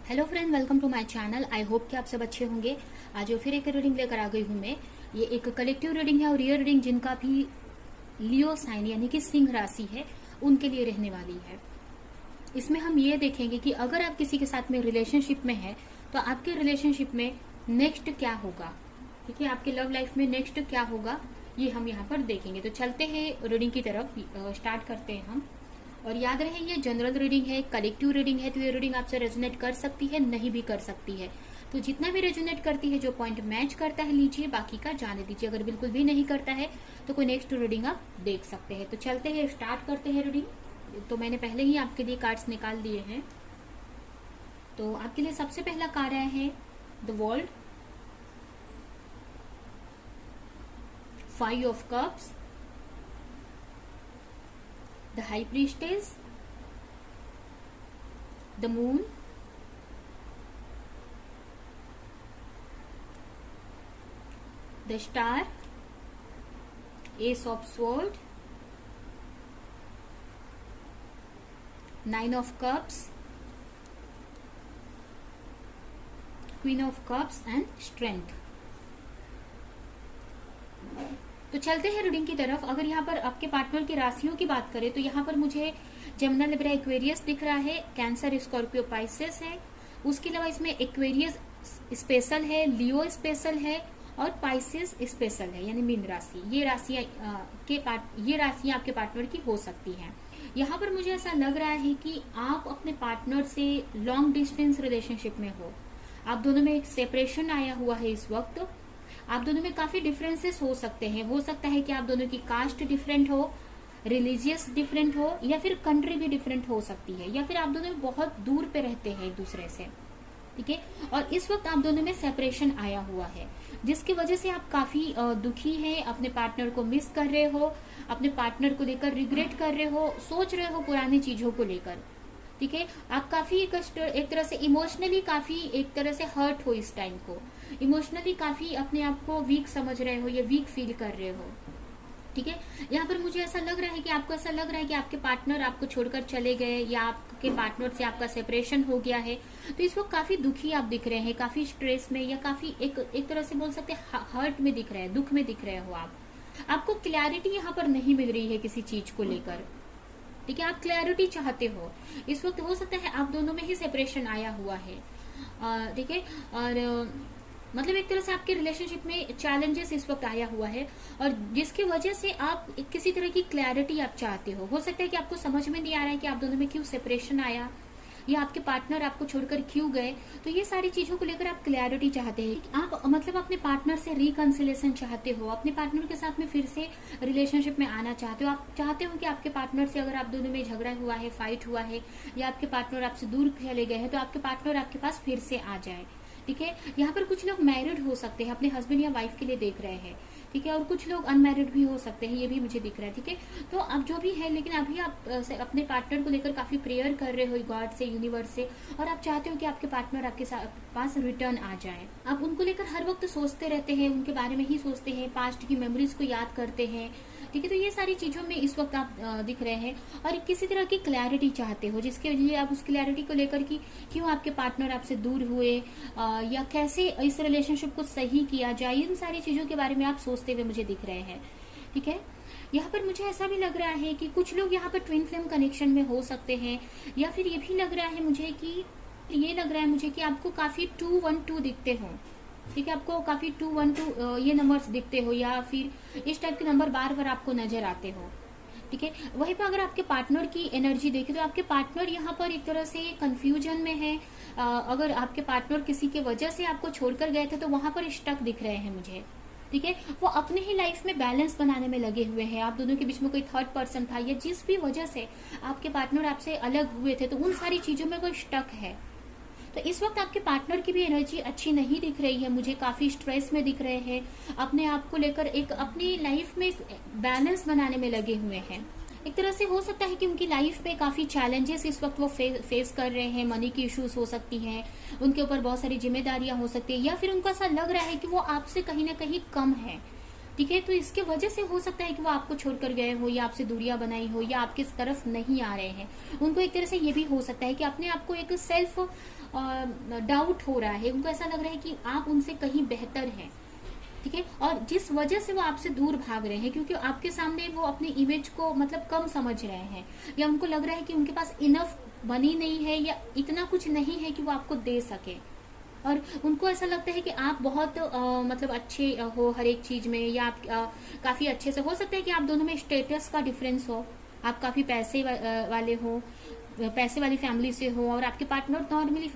Hello friend, welcome to my channel. I hope कि आप सब अच्छे होंगे। आज फिर एक रीडिंग लेकर आ गई हूँ मैं। ये एक कलेक्टिव रीडिंग है और ये रीडिंग जिनका भी लियो साइन यानी कि सिंह राशि है उनके लिए रहने वाली है। इसमें हम ये देखेंगे कि अगर आप किसी के साथ में रिलेशनशिप में है तो आपके रिलेशनशिप में नेक्स्ट क्या होगा। ठीक है, आपके लव लाइफ में नेक्स्ट क्या होगा ये हम यहाँ पर देखेंगे। तो चलते हैं रीडिंग की तरफ, स्टार्ट करते हैं हम। और याद रहे ये जनरल रीडिंग है, कलेक्टिव रीडिंग है, तो ये रीडिंग आपसे रेजोनेट कर सकती है, नहीं भी कर सकती है। तो जितना भी रेजोनेट करती है, जो पॉइंट मैच करता है लीजिए, बाकी का जाने दीजिए। अगर बिल्कुल भी नहीं करता है तो कोई नेक्स्ट रीडिंग आप देख सकते हैं। तो चलते हैं, स्टार्ट करते हैं रीडिंग। तो मैंने पहले ही आपके लिए कार्ड्स निकाल दिए हैं। तो आपके लिए सबसे पहला कार्ड आया है the world, 5 of cups, the high priestess, the moon, the star, ace of sword, 9 of cups, queen of cups and strength। तो चलते हैं रीडिंग की तरफ। अगर यहाँ पर आपके पार्टनर की राशियों की बात करें तो यहाँ पर मुझे जेमिनी, लिब्रा, एक्वेरियस दिख रहा है, कैंसर, स्कॉर्पियो, पाइसेस है। उसके अलावा इसमें एक्वेरियस स्पेशल है, लियो स्पेशल है और पाइसेस स्पेशल है, यानी मीन राशि। ये राशियां आपके पार्टनर की हो सकती हैं। यहाँ पर मुझे ऐसा लग रहा है कि आप अपने पार्टनर से लॉन्ग डिस्टेंस रिलेशनशिप में हो। आप दोनों में एक सेपरेशन आया हुआ है इस वक्त। आप दोनों में काफी डिफरेंसेस हो सकते हैं। हो सकता है कि आप दोनों की कास्ट डिफरेंट हो, रिलीजियस डिफरेंट हो, या फिर कंट्री भी डिफरेंट हो सकती है, या फिर आप दोनों में बहुत दूर पे रहते हैं एक दूसरे से। ठीक है, और इस वक्त आप दोनों में सेपरेशन आया हुआ है, जिसकी वजह से आप काफी दुखी हैं, अपने पार्टनर को मिस कर रहे हो, अपने पार्टनर को लेकर रिग्रेट कर रहे हो, सोच रहे हो पुरानी चीजों को लेकर। ठीक है, आप काफी एक तरह से इमोशनली काफी एक तरह से हर्ट हो, इस टाइम को इमोशनली काफी अपने आप को वीक समझ रहे हो या वीक फील कर रहे हो। ठीक है, यहाँ पर मुझे ऐसा लग रहा है कि आपको ऐसा लग रहा है कि आपके पार्टनर आपको छोड़कर चले गए या आपके पार्टनर से आपका सेपरेशन हो गया है। तो इस वक्त काफी दुखी आप दिख रहे हैं, काफी स्ट्रेस में, या काफी एक तरह से बोल सकते हैं हर्ट में दिख रहे हैं, दुख में दिख रहे हो आप। आपको क्लैरिटी यहाँ पर नहीं मिल रही है किसी चीज को लेकर। ठीक है, आप क्लैरिटी चाहते हो। इस वक्त हो सकता है आप दोनों में ही सेपरेशन आया हुआ है। ठीक है, और मतलब एक तरह से आपके रिलेशनशिप में चैलेंजेस इस वक्त आया हुआ है, और जिसकी वजह से आप किसी तरह की क्लैरिटी आप चाहते हो। हो सकता है कि आपको समझ में नहीं आ रहा है कि आप दोनों में क्यों सेपरेशन आया, या आपके पार्टनर आपको छोड़कर क्यों गए। तो ये सारी चीजों को लेकर आप क्लैरिटी चाहते हैं। आप मतलब अपने पार्टनर से रिकंसिलेशन चाहते हो, अपने पार्टनर के साथ में फिर से रिलेशनशिप में आना चाहते हो। आप चाहते हो कि आपके पार्टनर से अगर आप दोनों में झगड़ा हुआ है, फाइट हुआ है, या आपके पार्टनर आपसे दूर चले गए हैं, तो आपके पार्टनर आपके पास फिर से आ जाए। ठीक है, यहाँ पर कुछ लोग मैरिड हो सकते हैं, अपने हस्बैंड या वाइफ के लिए देख रहे हैं। ठीक है, और कुछ लोग अनमैरिड भी हो सकते हैं, ये भी मुझे दिख रहा है। ठीक है, तो अब जो भी है, लेकिन अभी आप अपने पार्टनर को लेकर काफी प्रेयर कर रहे हो गॉड से, यूनिवर्स से, और आप चाहते हो कि आपके पार्टनर आपके पास रिटर्न आ जाए। आप उनको लेकर हर वक्त सोचते रहते हैं, उनके बारे में ही सोचते हैं, पास्ट की मेमोरीज को याद करते हैं। ठीक है, तो ये सारी चीजों में इस वक्त आप दिख रहे हैं, और किसी तरह की क्लैरिटी चाहते हो, जिसके लिए आप उस क्लैरिटी को लेकर कि क्यों आपके पार्टनर आपसे दूर हुए, या कैसे इस रिलेशनशिप को सही किया जाए, इन सारी चीजों के बारे में आप सोचते हुए मुझे दिख रहे हैं। ठीक है, यहाँ पर मुझे ऐसा भी लग रहा है कि कुछ लोग यहाँ पर ट्विन फ्लेम कनेक्शन में हो सकते हैं, या फिर ये भी लग रहा है मुझे कि आपको काफी 212 दिखते हो। ठीक है, आपको काफी 212 ये नंबर्स दिखते हो, या फिर इस टाइप के नंबर बार बार आपको नजर आते हो। ठीक है, वहीं पर अगर आपके पार्टनर की एनर्जी देखें तो आपके पार्टनर यहाँ पर एक तरह से कंफ्यूजन में है। अगर आपके पार्टनर किसी के वजह से आपको छोड़कर गए थे तो वहां पर स्टक दिख रहे हैं मुझे। ठीक है, वो अपने ही लाइफ में बैलेंस बनाने में लगे हुए हैं। आप दोनों के बीच में कोई थर्ड पर्सन था, या जिस भी वजह से आपके पार्टनर आपसे अलग हुए थे, तो उन सारी चीजों में वो स्टक है। तो इस वक्त आपके पार्टनर की भी एनर्जी अच्छी नहीं दिख रही है मुझे, काफी स्ट्रेस में दिख रहे हैं, अपने आप को लेकर एक अपनी लाइफ में बैलेंस बनाने में लगे हुए हैं। एक तरह से हो सकता है कि उनकी लाइफ में काफी चैलेंजेस इस वक्त वो फेस कर रहे हैं। मनी की इश्यूज हो सकती हैं, उनके ऊपर बहुत सारी जिम्मेदारियां हो सकती है, या फिर उनको ऐसा लग रहा है कि वो आपसे कहीं ना कहीं कम है। ठीक है, तो इसके वजह से हो सकता है कि वो आपको छोड़कर गए हो, या आपसे दूरियां बनाई हो, या आपकी तरफ नहीं आ रहे हैं। उनको एक तरह से ये भी हो सकता है कि अपने आप को एक सेल्फ डाउट हो रहा है, उनको ऐसा लग रहा है कि आप उनसे कहीं बेहतर हैं, ठीक है, और जिस वजह से वो आपसे दूर भाग रहे हैं क्योंकि आपके सामने वो अपनी इमेज को मतलब कम समझ रहे हैं, या उनको लग रहा है कि उनके पास इनफ बनी नहीं है या इतना कुछ नहीं है कि वो आपको दे सके, और उनको ऐसा लगता है कि आप बहुत मतलब अच्छे हो हर एक चीज में, या आप काफी अच्छे से, हो सकता है कि आप दोनों में स्टेटस का डिफरेंस हो, आप काफी पैसे वाले हो, पैसे वाली फैमिली से हो, और आपके पार्टनर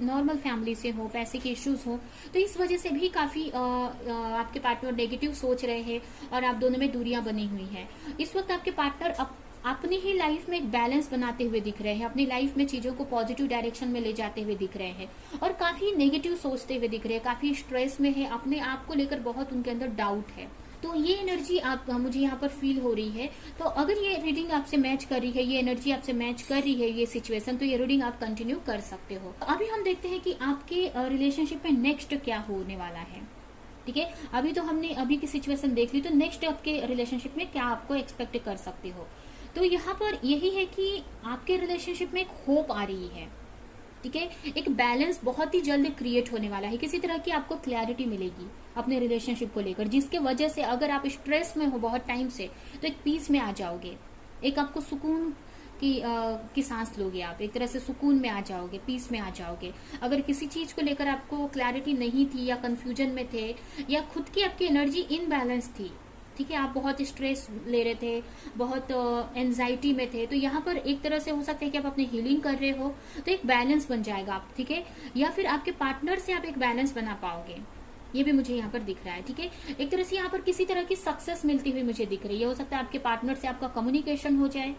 नॉर्मल फैमिली से हो, पैसे के इश्यूज हो, तो इस वजह से भी काफी आपके पार्टनर नेगेटिव सोच रहे हैं और आप दोनों में दूरियां बनी हुई हैं। इस वक्त आपके पार्टनर अपनी ही लाइफ में एक बैलेंस बनाते हुए दिख रहे हैं, अपनी लाइफ में चीजों को पॉजिटिव डायरेक्शन में ले जाते हुए दिख रहे हैं, और काफी नेगेटिव सोचते हुए दिख रहे हैं, काफी स्ट्रेस में है, अपने आप को लेकर बहुत उनके अंदर डाउट है। तो ये एनर्जी आप मुझे यहाँ पर फील हो रही है। तो अगर ये रीडिंग आपसे मैच कर रही है, ये एनर्जी आपसे मैच कर रही है, ये सिचुएशन, तो ये रीडिंग आप कंटिन्यू कर सकते हो। अभी हम देखते हैं कि आपके रिलेशनशिप में नेक्स्ट क्या होने वाला है, ठीक है। अभी तो हमने अभी की सिचुएशन देख ली, तो नेक्स्ट आपके रिलेशनशिप में क्या आपको एक्सपेक्ट कर सकते हो। तो यहाँ पर यही है कि आपके रिलेशनशिप में एक होप आ रही है, ठीक है, एक बैलेंस बहुत ही जल्द क्रिएट होने वाला है, किसी तरह की आपको क्लैरिटी मिलेगी अपने रिलेशनशिप को लेकर, जिसके वजह से अगर आप स्ट्रेस में हो बहुत टाइम से, तो एक पीस में आ जाओगे, एक आपको सुकून की सांस लोगे, आप एक तरह से सुकून में आ जाओगे, पीस में आ जाओगे। अगर किसी चीज को लेकर आपको क्लैरिटी नहीं थी, या कंफ्यूजन में थे, या खुद की आपकी एनर्जी इनबैलेंस थी, ठीक है, आप बहुत स्ट्रेस ले रहे थे, बहुत एंजाइटी में थे, तो यहाँ पर एक तरह से हो सकता है कि आप अपनी हीलिंग कर रहे हो, तो एक बैलेंस बन जाएगा आप, ठीक है, या फिर आपके पार्टनर से आप एक बैलेंस बना पाओगे, ये भी मुझे यहाँ पर दिख रहा है, ठीक है। एक तरह से यहाँ पर किसी तरह की सक्सेस मिलती हुई मुझे दिख रही है। हो सकता है आपके पार्टनर से आपका कम्युनिकेशन हो जाए,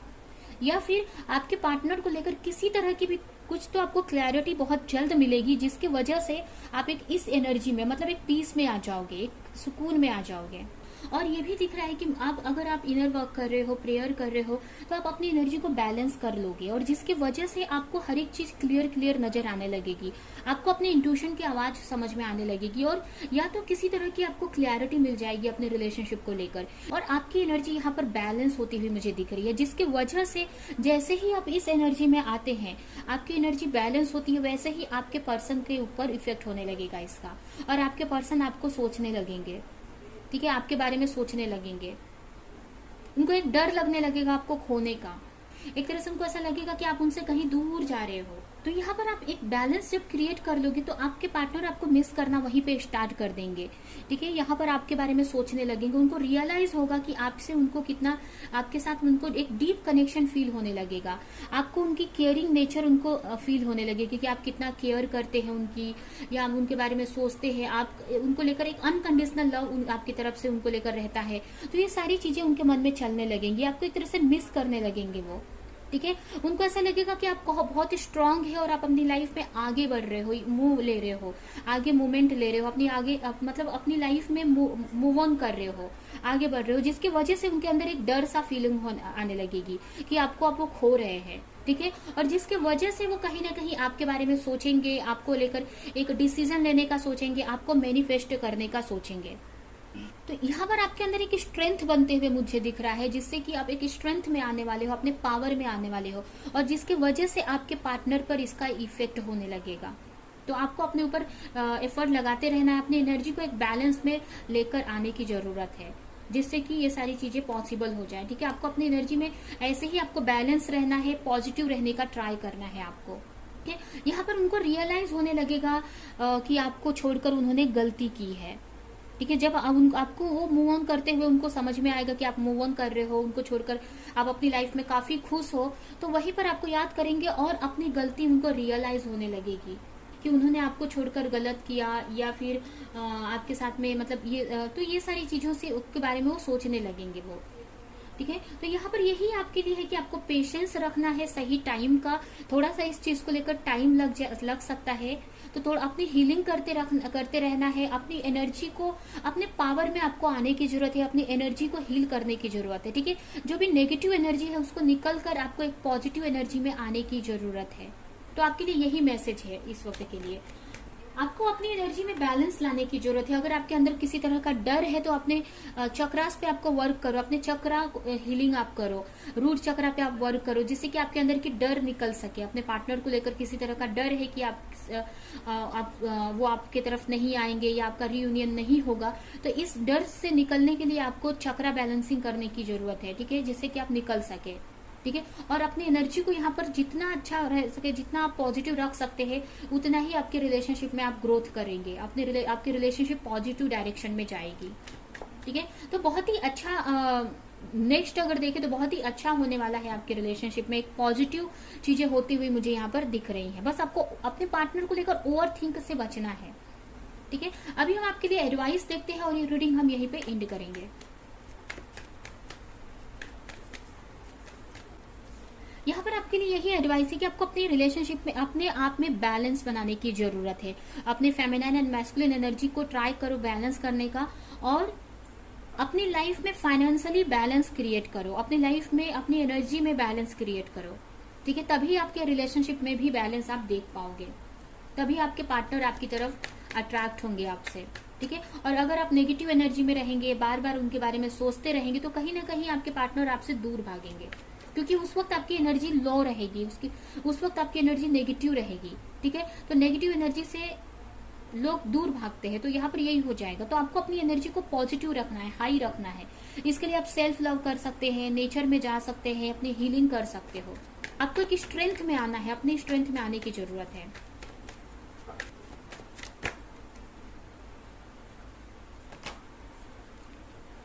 या फिर आपके पार्टनर को लेकर किसी तरह की भी कुछ तो आपको क्लैरिटी बहुत जल्द मिलेगी, जिसकी वजह से आप एक इस एनर्जी में मतलब एक पीस में आ जाओगे, एक सुकून में आ जाओगे। और ये भी दिख रहा है कि आप अगर आप इनर वर्क कर रहे हो, प्रेयर कर रहे हो, तो आप अपनी एनर्जी को बैलेंस कर लोगे, और जिसकी वजह से आपको हर एक चीज क्लियर नजर आने लगेगी, आपको अपने इंट्यूशन की आवाज समझ में आने लगेगी, और या तो किसी तरह की आपको क्लैरिटी मिल जाएगी अपने रिलेशनशिप को लेकर, और आपकी एनर्जी यहाँ पर बैलेंस होती हुई मुझे दिख रही है, जिसकी वजह से जैसे ही आप इस एनर्जी में आते हैं, आपकी एनर्जी बैलेंस होती है, वैसे ही आपके पर्सन के ऊपर इफेक्ट होने लगेगा इसका, और आपके पर्सन आपको सोचने लगेंगे, ठीक है, आपके बारे में सोचने लगेंगे, उनको एक डर लगने लगेगा आपको खोने का, एक तरह से उनको ऐसा लगेगा कि आप उनसे कहीं दूर जा रहे हो। तो यहाँ पर आप एक बैलेंस जब क्रिएट कर लोगे, तो आपके पार्टनर आपको मिस करना वहीं पे स्टार्ट कर देंगे, ठीक है, यहाँ पर आपके बारे में सोचने लगेंगे, उनको रियलाइज होगा कि आपसे उनको कितना, आपके साथ उनको एक डीप कनेक्शन फील होने लगेगा, आपको उनकी केयरिंग नेचर उनको फील होने लगेगी कि आप कितना केयर करते हैं उनकी, या आप उनके बारे में सोचते हैं, आप उनको लेकर एक अनकंडीशनल लव आपकी तरफ से उनको लेकर रहता है। तो ये सारी चीजें उनके मन में चलने लगेंगी, आपको एक तरह से मिस करने लगेंगे वो, ठीक है। उनको ऐसा लगेगा कि आप बहुत स्ट्रांग है और आप अपनी लाइफ में आगे बढ़ रहे हो, मूव ले रहे हो, आगे मूवमेंट ले रहे हो, अपनी आगे मतलब अपनी लाइफ में मूव ऑन कर रहे हो, आगे बढ़ रहे हो, जिसकी वजह से उनके अंदर एक डर सा फीलिंग आने लगेगी कि आपको आप वो खो रहे हैं, ठीक है, और जिसके वजह से वो कहीं ना कहीं आपके बारे में सोचेंगे, आपको लेकर एक डिसीजन लेने का सोचेंगे, आपको मैनिफेस्ट करने का सोचेंगे। तो यहाँ पर आपके अंदर एक स्ट्रेंथ बनते हुए मुझे दिख रहा है, जिससे कि आप एक स्ट्रेंथ में आने वाले हो, अपने पावर में आने वाले हो, और जिसके वजह से आपके पार्टनर पर इसका इफेक्ट होने लगेगा। तो आपको अपने ऊपर एफर्ट लगाते रहना है, अपनी एनर्जी को एक बैलेंस में लेकर आने की जरूरत है, जिससे कि ये सारी चीजें पॉसिबल हो जाए, ठीक है। आपको अपनी एनर्जी में ऐसे ही आपको बैलेंस रहना है, पॉजिटिव रहने का ट्राई करना है आपको, ठीक है। यहाँ पर उनको रियलाइज होने लगेगा कि आपको छोड़कर उन्होंने गलती की है, ठीक है। जब आपको वो मूव ऑन करते हुए उनको समझ में आएगा कि आप मूव ऑन कर रहे हो, उनको छोड़कर आप अपनी लाइफ में काफी खुश हो, तो वहीं पर आपको याद करेंगे और अपनी गलती उनको रियलाइज होने लगेगी कि उन्होंने आपको छोड़कर गलत किया, या फिर आपके साथ में मतलब ये सारी चीजों से उसके बारे में वो सोचने लगेंगे वो, ठीक है। तो यहाँ पर यही आपके लिए है कि आपको पेशेंस रखना है, सही टाइम का, थोड़ा सा इस चीज को लेकर टाइम लग सकता है, तो थोड़ा अपनी हीलिंग करते रहना है, अपनी एनर्जी को, अपने पावर में आपको आने की जरूरत है, अपनी एनर्जी को हील करने की जरूरत है, ठीक है। जो भी नेगेटिव एनर्जी है उसको निकल कर आपको एक पॉजिटिव एनर्जी में आने की जरूरत है। तो आपके लिए यही मैसेज है इस वक्त के लिए, आपको अपनी एनर्जी में बैलेंस लाने की जरूरत है। अगर आपके अंदर किसी तरह का डर है, तो अपने चक्रास पे आपको वर्क करो, अपने चक्रा हीलिंग आप करो, रूट चक्रा पे आप वर्क करो, जिससे कि आपके अंदर की डर निकल सके। अपने पार्टनर को लेकर किसी तरह का डर है कि आप वो आपके तरफ नहीं आएंगे या आपका रीयूनियन नहीं होगा। तो इस डर से निकलने के लिए आपको चक्रा बैलेंसिंग करने की जरूरत है, ठीक है, जिससे कि आप निकल सके, ठीक है। और अपनी एनर्जी को यहाँ पर जितना अच्छा रह सके, जितना आप पॉजिटिव रख सकते हैं, उतना ही आपके रिलेशनशिप में आप ग्रोथ करेंगे, आपकी रिलेशनशिप पॉजिटिव डायरेक्शन में जाएगी, ठीक है। तो बहुत ही अच्छा नेक्स्ट अगर देखें तो बहुत ही अच्छा होने वाला है आपके रिलेशनशिप में, एक पॉजिटिव चीजें होती हुई मुझे यहाँ पर दिख रही हैं। बस आपको अपने पार्टनर को लेकर ओवर थिंक से बचना है, ठीक है। अभी हम आपके लिए एडवाइस देखते हैं और ये रीडिंग हम यहीं पे एंड करेंगे। यहाँ पर आपके लिए यही एडवाइस है कि आपको अपने रिलेशनशिप में अपने आप में बैलेंस बनाने की जरूरत है। अपने फेमिनाइन एंड मैस्कुलिन एनर्जी को ट्राई करो बैलेंस करने का, और अपनी लाइफ में फाइनेंशियली बैलेंस क्रिएट करो, अपनी लाइफ में अपनी एनर्जी में बैलेंस क्रिएट करो, ठीक है। तभी आपके रिलेशनशिप में भी बैलेंस आप देख पाओगे, तभी आपके पार्टनर आपकी तरफ अट्रैक्ट होंगे आपसे, ठीक है। और अगर आप नेगेटिव एनर्जी में रहेंगे, बार बार उनके बारे में सोचते रहेंगे, तो कहीं ना कहीं आपके पार्टनर आपसे दूर भागेंगे, क्योंकि उस वक्त आपकी एनर्जी लो रहेगी, उस वक्त आपकी एनर्जी नेगेटिव रहेगी, ठीक है। तो नेगेटिव एनर्जी से लोग दूर भागते हैं, तो यहाँ पर यही हो जाएगा। तो आपको अपनी एनर्जी को पॉजिटिव रखना है, हाई रखना है। इसके लिए आप सेल्फ लव कर सकते हैं, नेचर में जा सकते हैं, अपनी हीलिंग कर सकते हो। आपको एक स्ट्रेंथ में आना है, अपनी स्ट्रेंथ में आने की जरूरत है।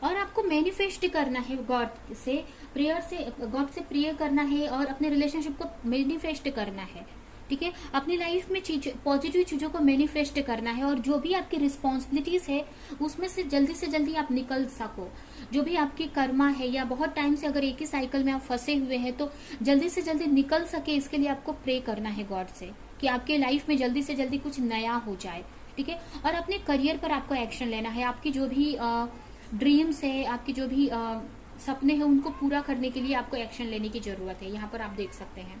और आपको मैनिफेस्ट करना है गॉड से प्रेयर करना है और अपने रिलेशनशिप को मैनिफेस्ट करना है, ठीक है। अपनी लाइफ में पॉजिटिव चीजों को मैनिफेस्ट करना है, और जो भी आपकी रिस्पॉन्सिबिलिटीज है उसमें से जल्दी आप निकल सको। जो भी आपकी कर्मा है, या बहुत टाइम से अगर एक ही साइकिल में आप फंसे हुए हैं, तो जल्दी से जल्दी निकल सके, इसके लिए आपको प्रे करना है गॉड से कि आपके लाइफ में जल्दी से जल्दी कुछ नया हो जाए, ठीक है। और अपने करियर पर आपको एक्शन लेना है। आपकी जो भी ड्रीम्स है, आपकी जो भी सपने हैं, उनको पूरा करने के लिए आपको एक्शन लेने की जरूरत है। यहाँ पर आप देख सकते हैं,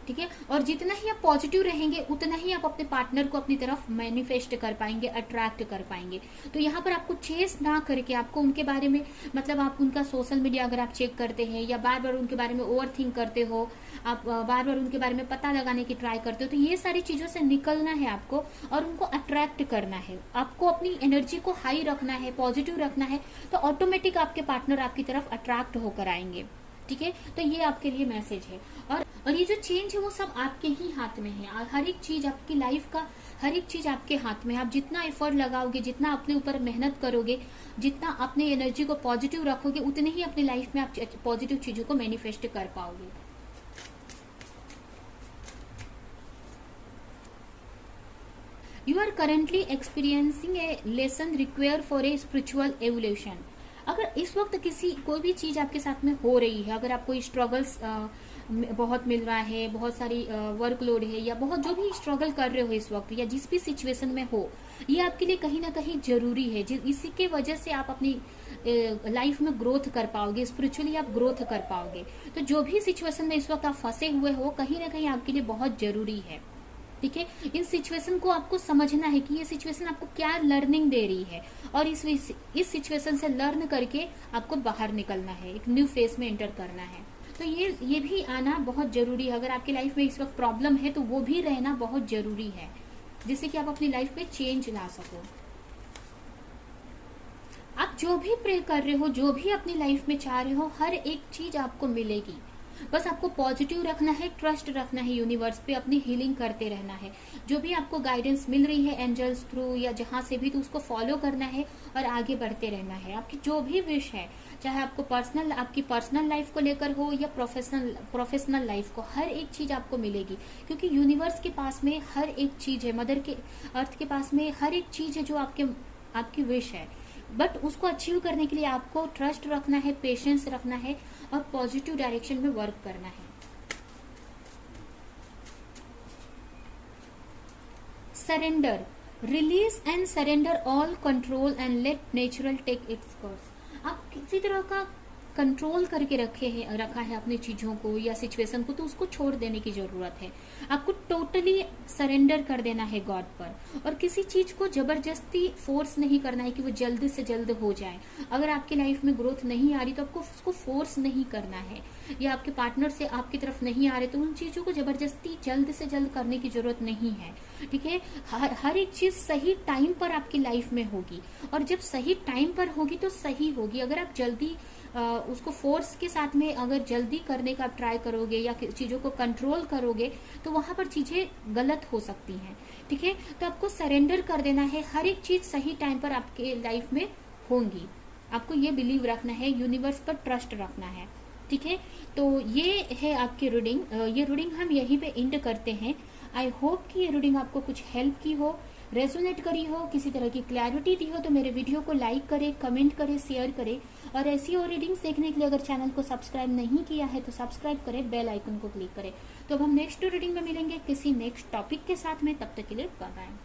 ठीक है। और जितना ही आप पॉजिटिव रहेंगे, उतना ही आप अपने पार्टनर को अपनी तरफ मैनिफेस्ट कर पाएंगे, अट्रैक्ट कर पाएंगे। तो यहाँ पर आपको चेस ना करके, आपको उनके बारे में, मतलब आप उनका सोशल मीडिया अगर आप चेक करते हैं, या बार बार उनके बारे में ओवर थिंक करते हो, आप बार बार उनके बारे में पता लगाने की ट्राई करते हो, तो ये सारी चीजों से निकलना है आपको, और उनको अट्रैक्ट करना है। आपको अपनी एनर्जी को हाई रखना है, पॉजिटिव रखना है, तो ऑटोमेटिक आपके पार्टनर आपकी तरफ अट्रैक्ट होकर आएंगे, ठीक है। तो ये आपके लिए मैसेज है। और ये जो चेंज है वो सब आपके ही हाथ में है। हर एक चीज आपकी लाइफ का, हर एक चीज आपके हाथ में है। आप जितना एफर्ट लगाओगे, जितना अपने ऊपर मेहनत करोगे, जितना अपने एनर्जी को पॉजिटिव रखोगे, उतने ही अपनी लाइफ में आप पॉजिटिव चीजों को मैनिफेस्ट कर पाओगे। You are currently experiencing a lesson require for a spiritual evolution. अगर इस वक्त कोई भी चीज आपके साथ में हो रही है, अगर आपको स्ट्रगल्स बहुत मिल रहा है, बहुत सारी वर्कलोड है, या बहुत जो भी स्ट्रगल कर रहे हो इस वक्त, या जिस भी सिचुएशन में हो, ये आपके लिए कहीं ना कहीं जरूरी है। इसी के वजह से आप अपनी लाइफ में ग्रोथ कर पाओगे, स्पिरिचुअली आप ग्रोथ कर पाओगे। तो जो भी सिचुएशन में इस वक्त आप फंसे हुए हो, कहीं ना कहीं आपके लिए बहुत जरूरी है, ठीक है। इन सिचुएशन को आपको समझना है कि ये सिचुएशन आपको क्या लर्निंग दे रही है, और इस सिचुएशन से लर्न करके आपको बाहर निकलना है, एक न्यू फेज में एंटर करना है। तो ये भी आना बहुत जरूरी है। अगर आपकी लाइफ में इस वक्त प्रॉब्लम है, तो वो भी रहना बहुत जरूरी है, जिससे कि आप अपनी लाइफ में चेंज ला सको। आप जो भी प्रे कर रहे हो, जो भी अपनी लाइफ में चाह रहे हो, हर एक चीज आपको मिलेगी। बस आपको पॉजिटिव रखना है, ट्रस्ट रखना है यूनिवर्स पे, अपनी हीलिंग करते रहना है। जो भी आपको गाइडेंस मिल रही है एंजल्स थ्रू या जहां से भी, तो उसको फॉलो करना है और आगे बढ़ते रहना है। आपकी जो भी विश है, चाहे आपकी पर्सनल लाइफ को लेकर हो या प्रोफेशनल लाइफ को, हर एक चीज आपको मिलेगी, क्योंकि यूनिवर्स के पास में हर एक चीज है, मदर के अर्थ के पास में हर एक चीज है जो आपकी विश है। बट उसको अचीव करने के लिए आपको ट्रस्ट रखना है, पेशेंस रखना है, और पॉजिटिव डायरेक्शन में वर्क करना है। Surrender, release and surrender all control and let natural take its course. आप किसी तरह का कंट्रोल करके रखा है अपनी चीजों को या सिचुएशन को, तो उसको छोड़ देने की जरूरत है। आपको टोटली सरेंडर कर देना है गॉड पर, और किसी चीज को जबरदस्ती फोर्स नहीं करना है कि वो जल्द से जल्द हो जाए। अगर आपकी लाइफ में ग्रोथ नहीं आ रही तो आपको उसको फोर्स नहीं करना है, या आपके पार्टनर से आपकी तरफ नहीं आ रहे तो उन चीजों को जबरदस्ती जल्द से जल्द करने की जरूरत नहीं है। ठीक है, हर एक चीज सही टाइम पर आपकी लाइफ में होगी, और जब सही टाइम पर होगी तो सही होगी। अगर आप जल्दी उसको फोर्स के साथ में अगर जल्दी करने का आप ट्राई करोगे या चीजों को कंट्रोल करोगे तो वहां पर चीजें गलत हो सकती हैं। ठीक है, तो आपको सरेंडर कर देना है, हर एक चीज सही टाइम पर आपके लाइफ में होंगी। आपको ये बिलीव रखना है, यूनिवर्स पर ट्रस्ट रखना है। ठीक है, तो ये है आपकी रीडिंग। ये रीडिंग हम यहीं पे एंड करते हैं। आई होप कि ये रीडिंग आपको कुछ हेल्प की हो, रेजोनेट करी हो, किसी तरह की क्लैरिटी दी हो, तो मेरे वीडियो को लाइक करें, कमेंट करें, शेयर करें। और ऐसी और रीडिंग्स देखने के लिए अगर चैनल को सब्सक्राइब नहीं किया है तो सब्सक्राइब करें, बेल आइकन को क्लिक करें। तो अब हम नेक्स्ट रीडिंग में मिलेंगे किसी नेक्स्ट टॉपिक के साथ में, तब तक के लिए बाय बाय।